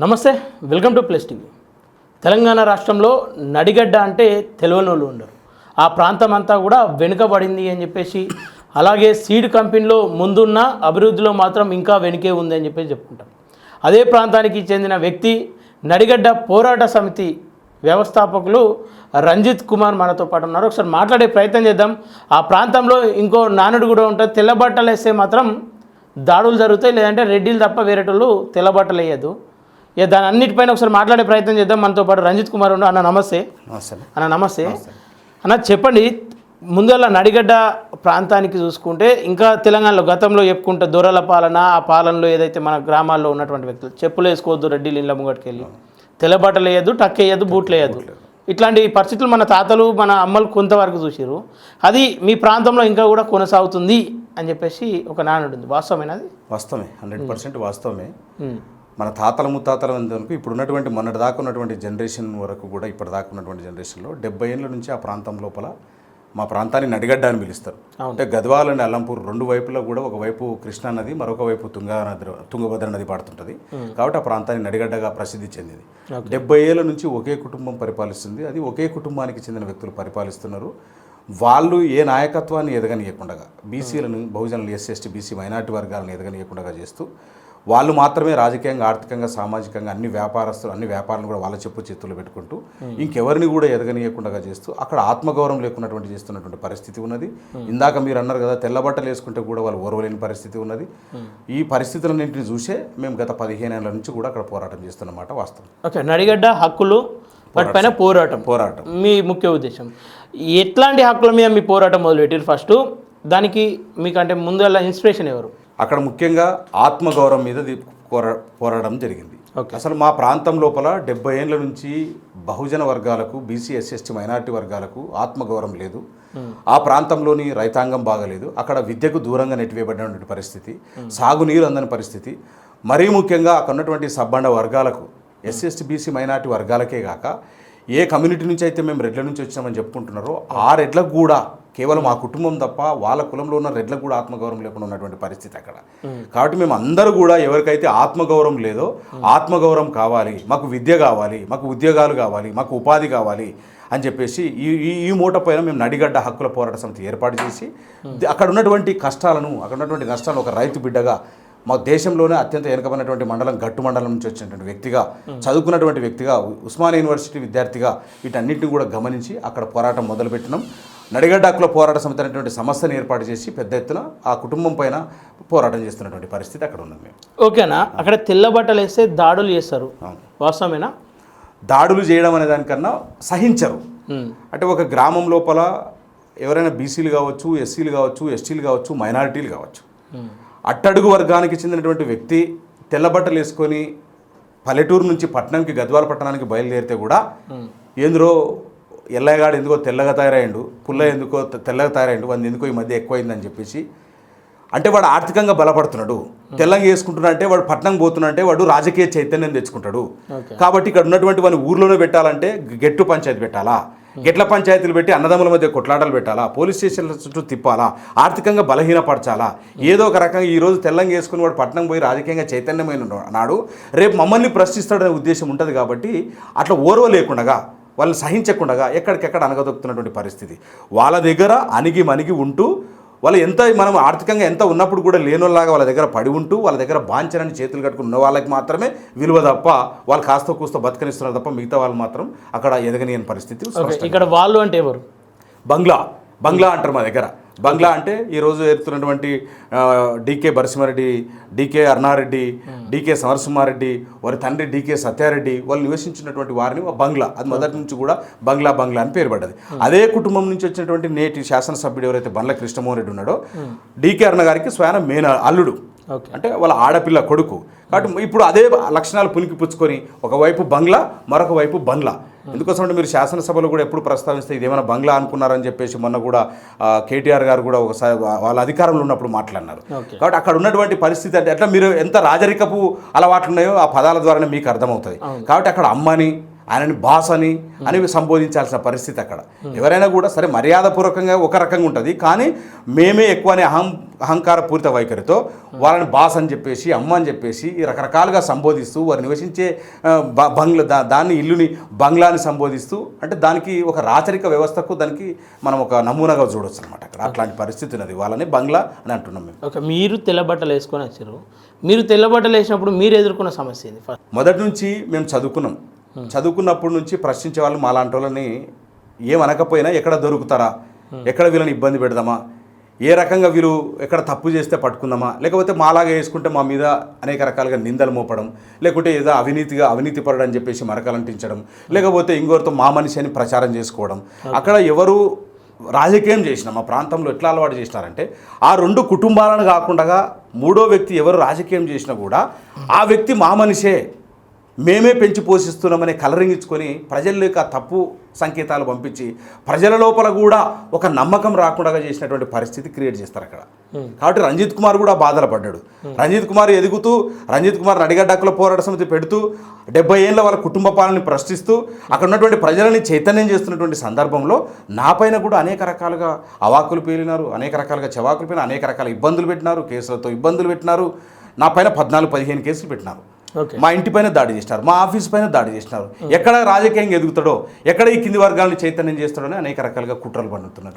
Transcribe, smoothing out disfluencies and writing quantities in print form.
నమస్తే, welcome to plus TV. Telangana రాష్ట్రంలో నడిగడ్డ అంటే తెలియని వాళ్ళు ఉండరు. ఆ ప్రాంతం అంతా కూడా వెనుకబడింది అని చెప్పేసి, అలాగే సీడ్ కంపెనీలో ముందున్న అభివృద్ధిలో మాత్రం ఇంకా వెనుకే ఉంది అని చెప్పేసి చెప్పుకుంటాం. అదే ప్రాంతానికి చెందిన వ్యక్తి నడిగడ్డ పోరాట సమితి వ్యవస్థాపకులు రంజిత్ కుమార్ మనతో పాటు ఉన్నారు. ఒకసారి మాట్లాడే ప్రయత్నం చేద్దాం. ఆ ప్రాంతంలో ఇంకో నానుడు కూడా ఉంటుంది, తెల్లబట్టలు వేస్తే మాత్రం దాడులు జరుగుతాయి, లేదంటే రెడ్డిలు తప్ప వేరేటోళ్ళు తెల్లబట్టలు వేయద్దు. ఇక దాని అన్నిటిపైన ఒకసారి మాట్లాడే ప్రయత్నం చేద్దాం. మనతో పాటు రంజిత్ కుమార్ ఉండు. అన్న నమస్తే. అన్న నమస్తే. అన్న చెప్పండి, ముందల నడిగడ్డ ప్రాంతానికి చూసుకుంటే ఇంకా తెలంగాణలో గతంలో చెప్పుకుంటే దొరల పాలన, ఆ పాలనలో ఏదైతే మన గ్రామాల్లో ఉన్నటువంటి వ్యక్తులు చెప్పులు వేసుకోవద్దు, రెడ్డిలు ఇళ్ళ ముంగటికి వెళ్ళి తెల్లబట్టలు వేయద్దు, టక్ వేయద్దు, బూట్లు వేయద్దు, ఇట్లాంటి పరిస్థితులు మన తాతలు మన అమ్మలు కొంతవరకు చూసారు. అది మీ ప్రాంతంలో ఇంకా కూడా కొనసాగుతుంది అని చెప్పేసి ఒక నానుడు ఉంది. వాస్తవమేనది? వాస్తవమే, 100% వాస్తవమే. మన తాతల ముత్తాతల వరకు ఇప్పుడు ఉన్నటువంటి మొన్నటి దాకా ఉన్నటువంటి జనరేషన్ వరకు కూడా ఇప్పటిదాకా ఉన్నటువంటి జనరేషన్లో 70 ఏళ్ళ నుంచి ఆ ప్రాంతం లోపల మా ప్రాంతాన్ని నడిగడ్డ అని పిలుస్తారు. అంటే గద్వాల్ అండ్ అల్లంపూర్ రెండు వైపులో కూడా ఒకవైపు కృష్ణా నది, మరొక వైపు తుంగభద్ర నది పాడుతుంటుంది. కాబట్టి ఆ ప్రాంతాన్ని నడిగడ్డగా ప్రసిద్ధి చెందింది. 70 ఏళ్ళ నుంచి ఒకే కుటుంబం పరిపాలిస్తుంది. అది ఒకే కుటుంబానికి చెందిన వ్యక్తులు పరిపాలిస్తున్నారు. వాళ్ళు ఏ నాయకత్వాన్ని ఎదగనీయకుండా, బీసీలను, బహుజనులు, ఎస్సీ, బీసీ, మైనార్టీ వర్గాలను ఎదగనీయకుండా చేస్తూ వాళ్ళు మాత్రమే రాజకీయంగా, ఆర్థికంగా, సామాజికంగా అన్ని వ్యాపారాలను కూడా వాళ్ళ చెప్పు చేతుల్లో పెట్టుకుంటూ ఇంకెవరిని కూడా ఎదగనీయకుండా చేస్తూ అక్కడ ఆత్మగౌరవం లేకున్నటువంటి చేస్తున్నటువంటి పరిస్థితి ఉన్నది. ఇందాక మీరు అన్నారు కదా, తెల్లబట్టలు వేసుకుంటే కూడా వాళ్ళు ఓర్వలేని పరిస్థితి ఉన్నది. ఈ పరిస్థితులన్నింటినీ చూసే మేము గత 15 ఏళ్ల నుంచి కూడా అక్కడ పోరాటం చేస్తున్నమాట వాస్తవం. ఓకే, నడిగడ్డ హక్కులు వాటిపైన పోరాటం మీ ముఖ్య ఉద్దేశం. ఎట్లాంటి హక్కుల మీద మీ పోరాటం మొదలుపెట్టారు ఫస్ట్? దానికి మీకంటే ముందు ఇన్స్పిరేషన్ ఎవరు? అక్కడ ముఖ్యంగా ఆత్మగౌరవం మీద పోరాటం జరిగింది. అసలు మా ప్రాంతం లోపల 70 ఏళ్ళ నుంచి బహుజన వర్గాలకు, బీసీ, ఎస్సీ, మైనార్టీ వర్గాలకు ఆత్మగౌరవం లేదు. ఆ ప్రాంతంలోని రైతాంగం బాగలేదు. అక్కడ విద్యకు దూరంగా నెట్టివేయబడినటువంటి పరిస్థితి, సాగునీరు అందని పరిస్థితి. మరీ ముఖ్యంగా అక్కడ ఉన్నటువంటి సబ్బండ వర్గాలకు, ఎస్సీ, బీసీ, మైనార్టీ వర్గాలకే కాక ఏ కమ్యూనిటీ నుంచి అయితే మేము రెడ్ల నుంచి వచ్చామని చెప్పుకుంటున్నారో ఆ రెడ్లకు కూడా కేవలం ఆ కుటుంబం తప్ప వాళ్ళ కులంలో ఉన్న రెడ్లకు కూడా ఆత్మగౌరవం లేకుండా ఉన్నటువంటి పరిస్థితి అక్కడ. కాబట్టి మేము అందరూ కూడా ఎవరికైతే ఆత్మగౌరవం లేదో ఆత్మగౌరవం కావాలి, మాకు విద్య కావాలి, మాకు ఉద్యోగాలు కావాలి, మాకు ఉపాధి కావాలి అని చెప్పేసి ఈ మూట పైన మేము నడిగడ్డ హక్కుల పోరాట సమితి ఏర్పాటు చేసి అక్కడ ఉన్నటువంటి కష్టాలను, అక్కడ ఉన్నటువంటి నష్టాలను ఒక రైతు బిడ్డగా, మా దేశంలోనే అత్యంత వెనుకబడినటువంటి మండలం గట్టు మండలం నుంచి వచ్చినటువంటి వ్యక్తిగా, చదువుకున్నటువంటి వ్యక్తిగా, ఉస్మానియా యూనివర్సిటీ విద్యార్థిగా వీటన్నింటిని కూడా గమనించి అక్కడ పోరాటం మొదలుపెట్టినాం. నడిగడ్డ హక్కుల పోరాట సమితి అనేటువంటి సంస్థను ఏర్పాటు చేసి పెద్ద ఎత్తున ఆ కుటుంబం పైన పోరాటం చేస్తున్నటువంటి పరిస్థితి అక్కడ ఉన్నది. మేము ఓకేనా? అక్కడ తెల్లబట్టలు వేస్తే దాడులు చేస్తారు, వాస్తవమేనా? దాడులు చేయడం అనే దానికన్నా సహించరు. అంటే ఒక గ్రామం లోపల ఎవరైనా బీసీలు కావచ్చు, ఎస్సీలు కావచ్చు, ఎస్టీలు కావచ్చు, మైనారిటీలు కావచ్చు, అట్టడుగు వర్గానికి చెందినటువంటి వ్యక్తి తెల్లబట్టలు వేసుకొని పల్లెటూరు నుంచి పట్టణంకి, గద్వాల పట్టణానికి బయలుదేరితే కూడా ఏంద్రో ఎల్లగాడు ఎందుకో తెల్లగా తయారయ్యాడు, పుల్ల ఎందుకో తెల్లగా తయారయ్యాడు, వాడిని ఎందుకో ఈ మధ్య ఎక్కువైందని చెప్పేసి, అంటే వాడు ఆర్థికంగా బలపడుతున్నాడు, తెల్లంగా వేసుకుంటున్నా అంటే వాడు పట్టణం పోతున్నా అంటే వాడు రాజకీయ చైతన్యం తెచ్చుకుంటాడు. కాబట్టి ఇక్కడ ఉన్నటువంటి వాడిని ఊర్లోనే పెట్టాలంటే గెట్టు పంచాయతీ పెట్టాలా, గెట్ల పంచాయతీలు పెట్టి అన్నదమ్ముల మధ్య కొట్లాటలు పెట్టాలా, పోలీస్ స్టేషన్ల చుట్టూ తిప్పాలా, ఆర్థికంగా బలహీనపరచాలా, ఏదో ఒక రకంగా ఈరోజు తెల్లంగా వేసుకుని వాడు పట్టణం పోయి రాజకీయంగా చైతన్యమైన నాడు రేపు మమ్మల్ని ప్రశ్నిస్తాడనే ఉద్దేశం ఉంటుంది. కాబట్టి అట్లా ఓర్వ లేకుండా, వాళ్ళని సహించకుండా ఎక్కడికెక్కడ అనగదొక్కుతున్నటువంటి పరిస్థితి. వాళ్ళ దగ్గర అణిగి మణిగి ఉంటూ, వాళ్ళు ఎంత మనం ఆర్థికంగా ఎంత ఉన్నప్పుడు కూడా లేనోళ్ళలాగా వాళ్ళ దగ్గర పడి ఉంటూ, వాళ్ళ దగ్గర బాంచనని చేతులు కట్టుకుని ఉన్న వాళ్ళకి మాత్రమే విలువ తప్ప, వాళ్ళు కాస్త కూస్త బతకనిస్తున్నారు తప్ప మిగతా వాళ్ళు మాత్రం అక్కడ ఎదగనియని పరిస్థితి. ఇక్కడ వాళ్ళు అంటే ఎవరు? బంగ్లా అంటారు మా దగ్గర. బంగ్లా అంటే ఈరోజు ఎదుగుతున్నటువంటి DK బరసింహారెడ్డి, DK Aruna Reddy, DK Samarasimha Reddy, వారి తండ్రి డీకే సత్యారెడ్డి, వాళ్ళు నివసించినటువంటి వారిని బంగ్లా, అది మొదటి నుంచి కూడా బంగ్లా అని పేరు పడ్డది. అదే కుటుంబం నుంచి వచ్చినటువంటి నేటి శాసనసభ్యుడు ఎవరైతే బండ్ల కృష్ణమోహన్ రెడ్డి ఉన్నాడో, డీకే అరుణ గారికి స్వయం అల్లుడు, అంటే వాళ్ళ ఆడపిల్ల కొడుకు. కాబట్టి ఇప్పుడు అదే లక్షణాలు పునికి పుచ్చుకొని ఒకవైపు బంగ్లా, మరొక వైపు బంగ్లా. ఎందుకోసం అంటే మీరు శాసనసభలో కూడా ఎప్పుడు ప్రస్తావిస్తే ఇదేమైనా బంగ్లా అనుకున్నారని చెప్పేసి మొన్న కూడా కేటీఆర్ గారు కూడా ఒకసారి వాళ్ళ అధికారంలో ఉన్నప్పుడు మాట్లాడినారు. కాబట్టి అక్కడ ఉన్నటువంటి పరిస్థితి అంటే ఎట్లా మీరు ఎంత రాజరికపు అలవాట్లు ఉన్నాయో ఆ పదాల ద్వారానే మీకు అర్థమవుతుంది. కాబట్టి అక్కడ అమ్మని, ఆయనని బాస్ అని సంబోధించాల్సిన పరిస్థితి అక్కడ. ఎవరైనా కూడా సరే మర్యాదపూర్వకంగా ఒక రకంగా ఉంటుంది, కానీ మేమే ఎక్కువ అనే అహంకారపూరిత వైఖరితో వాళ్ళని బాస్ అని చెప్పేసి అమ్మ అని చెప్పేసి రకరకాలుగా సంబోధిస్తూ వారు నివసించే దాన్ని ఇల్లుని బంగ్లాని సంబోధిస్తూ, అంటే దానికి ఒక రాచరిక వ్యవస్థకు దానికి మనం ఒక నమూనాగా చూడొచ్చు అనమాట. అక్కడ అట్లాంటి పరిస్థితి ఉన్నది, వాళ్ళని బంగ్లా అని అంటున్నాం మేము. ఓకే, మీరు తెల్లబట్టలు వేసుకొని వచ్చారు. మీరు తెల్లబట్టలు వేసినప్పుడు మీరు ఎదుర్కొన్న సమస్య ఏంది? మొదటి నుంచి మేము చదువుకున్నప్పటి నుంచి ప్రశ్నించే వాళ్ళు మాలాంటి వాళ్ళని ఏమనకపోయినా ఎక్కడ దొరుకుతారా, ఎక్కడ వీళ్ళని ఇబ్బంది పెడదామా, ఏ రకంగా వీళ్ళు ఎక్కడ తప్పు చేస్తే పట్టుకుందామా, లేకపోతే మాలాగా వేసుకుంటే మా మీద అనేక రకాలుగా నిందలు మోపడం, లేకుంటే ఏదో అవినీతిపరుడు అని చెప్పేసి మరకలంటించడం, లేకపోతే ఇంకోరితో మా మనిషి అని ప్రచారం చేసుకోవడం. అక్కడ ఎవరు రాజకీయం చేసినా మా ప్రాంతంలో ఎట్లా అలవాటు చేసినారంటే, ఆ 2 కుటుంబాలను కాకుండా మూడో వ్యక్తి ఎవరు రాజకీయం చేసినా కూడా ఆ వ్యక్తి మా మనిషే, మేమే పెంచి పోషిస్తున్నామనే కలరింగ్ ఇచ్చుకొని ప్రజల్లోకి ఆ తప్పు సంకేతాలు పంపించి ప్రజల లోపల కూడా ఒక నమ్మకం రాకుండా చేసినటువంటి పరిస్థితి క్రియేట్ చేస్తారు అక్కడ. కాబట్టి రంజిత్ కుమార్ కూడా బాధలు పడ్డాడు. రంజిత్ కుమార్ ఎదుగుతూ రంజిత్ కుమార్ నడిగడ్డ హక్కుల పోరాట సమితి పెడుతూ 70 ఏళ్ళ వాళ్ళ కుటుంబ పాలనని ప్రశ్నిస్తూ అక్కడ ఉన్నటువంటి ప్రజలని చైతన్యం చేస్తున్నటువంటి సందర్భంలో నా పైన కూడా అనేక రకాలుగా అవాకులు పేలినారు, అనేక రకాలుగా చవాకులు పేలినారు, అనేక రకాల ఇబ్బందులు పెట్టినారు, కేసులతో ఇబ్బందులు పెట్టినారు. నా పైన 14-15 కేసులు పెట్టినారు. మా ఇంటి పైన దాడి చేసినారు, మా ఆఫీస్ పైన దాడి చేసినారు. ఎక్కడ రాజకీయంగా ఎదుగుతాడో, ఎక్కడ ఈ కింది వర్గాలను చైతన్యం చేస్తాడో అనేక రకాలుగా కుట్రలు పండుతున్నటువంటి